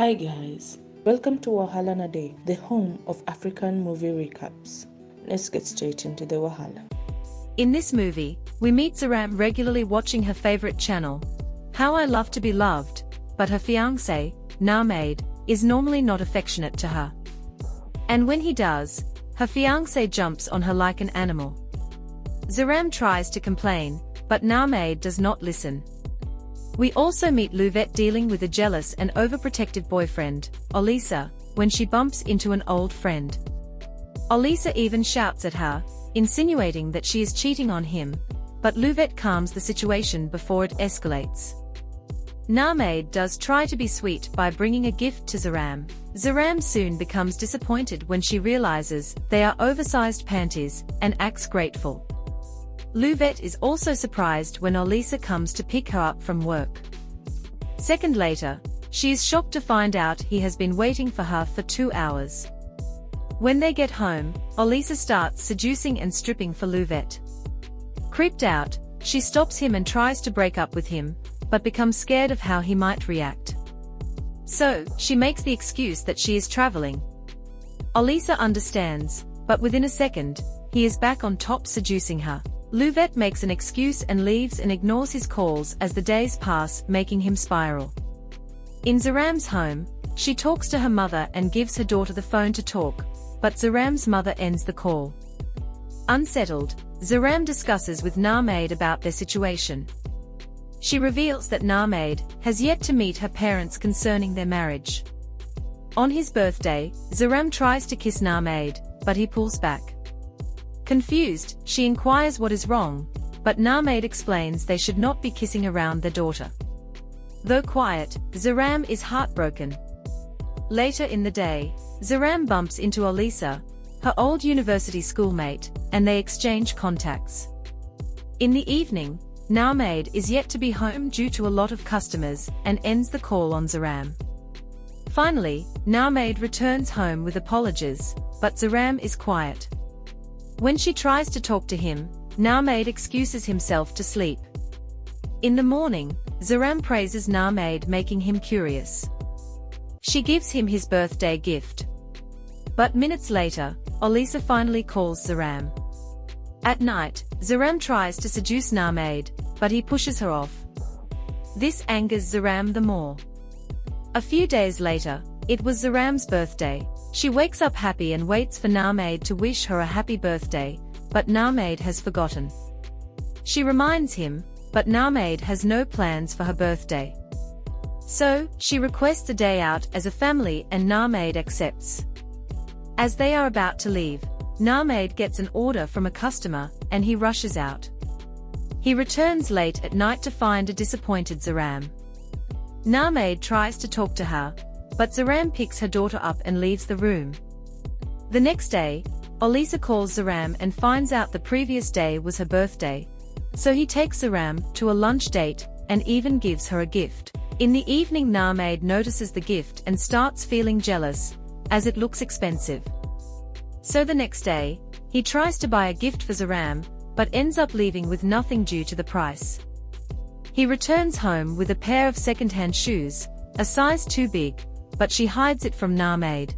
Hi guys, welcome to Wahala Nade, the home of African movie recaps. Let's get straight into the Wahala. In this movie, we meet Zaram regularly watching her favorite channel, How I Love to Be Loved, but her fiancé, Nahmade, is normally not affectionate to her. And when he does, her fiancé jumps on her like an animal. Zaram tries to complain, but Nahmade does not listen. We also meet Luvette dealing with a jealous and overprotective boyfriend, Olisa, when she bumps into an old friend. Olisa even shouts at her, insinuating that she is cheating on him, but Luvette calms the situation before it escalates. Nahmade does try to be sweet by bringing a gift to Zaram. Zaram soon becomes disappointed when she realizes they are oversized panties and acts grateful. Luvette is also surprised when Olisa comes to pick her up from work. Second later, she is shocked to find out he has been waiting for her for 2 hours. When they get home, Olisa starts seducing and stripping for Luvette. Creeped out, she stops him and tries to break up with him, but becomes scared of how he might react. So, she makes the excuse that she is traveling. Olisa understands, but within a second, he is back on top seducing her. Luvette makes an excuse and leaves and ignores his calls as the days pass, making him spiral. In Zaram's home, she talks to her mother and gives her daughter the phone to talk, but Zaram's mother ends the call. Unsettled, Zaram discusses with Nahmade about their situation. She reveals that Nahmade has yet to meet her parents concerning their marriage. On his birthday, Zaram tries to kiss Nahmade, but he pulls back. Confused, she inquires what is wrong, but Nahmade explains they should not be kissing around their daughter. Though quiet, Zaram is heartbroken. Later in the day, Zaram bumps into Olisa, her old university schoolmate, and they exchange contacts. In the evening, Nahmade is yet to be home due to a lot of customers and ends the call on Zaram. Finally, Nahmade returns home with apologies, but Zaram is quiet. When she tries to talk to him, Nahmade excuses himself to sleep. In the morning, Zaram praises Nahmade, making him curious. She gives him his birthday gift. But minutes later, Olisa finally calls Zaram. At night, Zaram tries to seduce Nahmade, but he pushes her off. This angers Zaram the more. A few days later, it was Zaram's birthday. She wakes up happy and waits for Nahmade to wish her a happy birthday, but Nahmade has forgotten. She reminds him, but Nahmade has no plans for her birthday. So, she requests a day out as a family and Nahmade accepts. As they are about to leave, Nahmade gets an order from a customer, and he rushes out. He returns late at night to find a disappointed Zaram. Nahmade tries to talk to her, but Zaram picks her daughter up and leaves the room. The next day, Olisa calls Zaram and finds out the previous day was her birthday, so he takes Zaram to a lunch date and even gives her a gift. In the evening, Nahmade notices the gift and starts feeling jealous, as it looks expensive. So the next day, he tries to buy a gift for Zaram, but ends up leaving with nothing due to the price. He returns home with a pair of second-hand shoes, a size too big, but she hides it from Nahmade.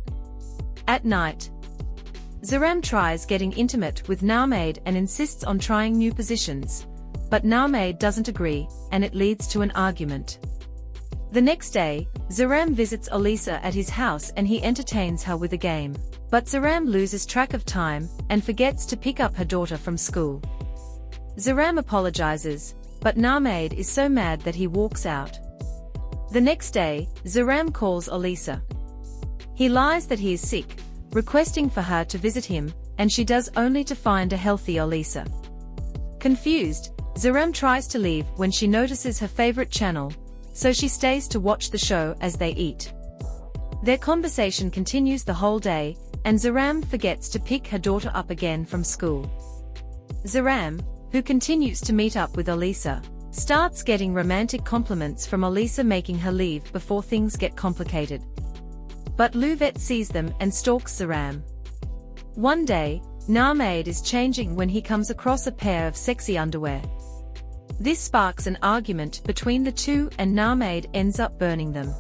At night, Zaram tries getting intimate with Nahmade and insists on trying new positions, but Nahmade doesn't agree, and it leads to an argument. The next day, Zaram visits Olisa at his house and he entertains her with a game. But Zaram loses track of time and forgets to pick up her daughter from school. Zaram apologizes, but Nahmade is so mad that he walks out. The next day, Zaram calls Olisa. He lies that he is sick, requesting for her to visit him, and she does, only to find a healthy Olisa. Confused, Zaram tries to leave when she notices her favorite channel, so she stays to watch the show as they eat. Their conversation continues the whole day, and Zaram forgets to pick her daughter up again from school. Zaram, who continues to meet up with Olisa, starts getting romantic compliments from Olisa, making her leave before things get complicated. But Luvette sees them and stalks Zaram. One day, Nahmade is changing when he comes across a pair of sexy underwear. This sparks an argument between the two and Nahmade ends up burning them.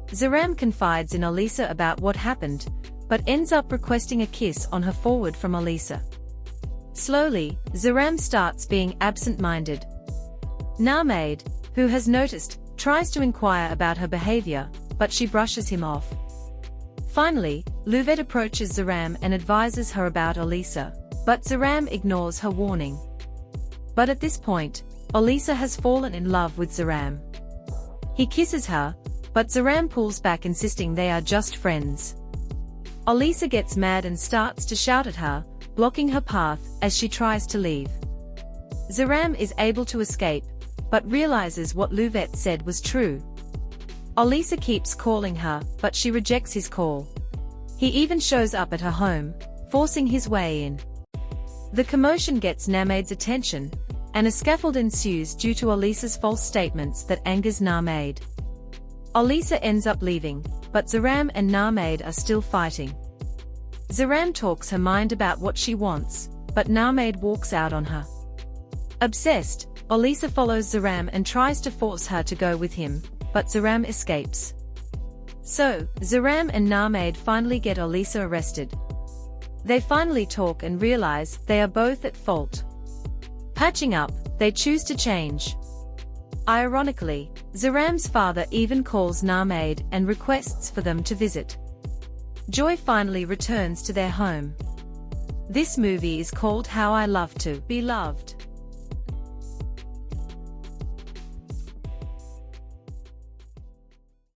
Zaram confides in Elisa about what happened, but ends up requesting a kiss on her forehead from Elisa. Slowly, Zaram starts being absent-minded. Nahmade, who has noticed, tries to inquire about her behavior, but she brushes him off. Finally, Louvet approaches Zaram and advises her about Elisa, but Zaram ignores her warning. But at this point, Elisa has fallen in love with Zaram. He kisses her, but Zaram pulls back, insisting they are just friends. Elisa gets mad and starts to shout at her, blocking her path as she tries to leave. Zaram is able to escape, but realizes what Louvet said was true. Elisa keeps calling her, but she rejects his call. He even shows up at her home, forcing his way in. The commotion gets Nahmade's attention, and a scuffle ensues due to Elisa's false statements that angers Nahmade. Elisa ends up leaving, but Zaram and Nahmade are still fighting. Zaram talks her mind about what she wants, but Nahmade walks out on her. Obsessed, Elisa follows Zaram and tries to force her to go with him, but Zaram escapes. So, Zaram and Nahmade finally get Elisa arrested. They finally talk and realize they are both at fault. Patching up, they choose to change. Ironically, Zaram's father even calls Nahmade and requests for them to visit. Joy finally returns to their home. This movie is called How I Love to Be Loved.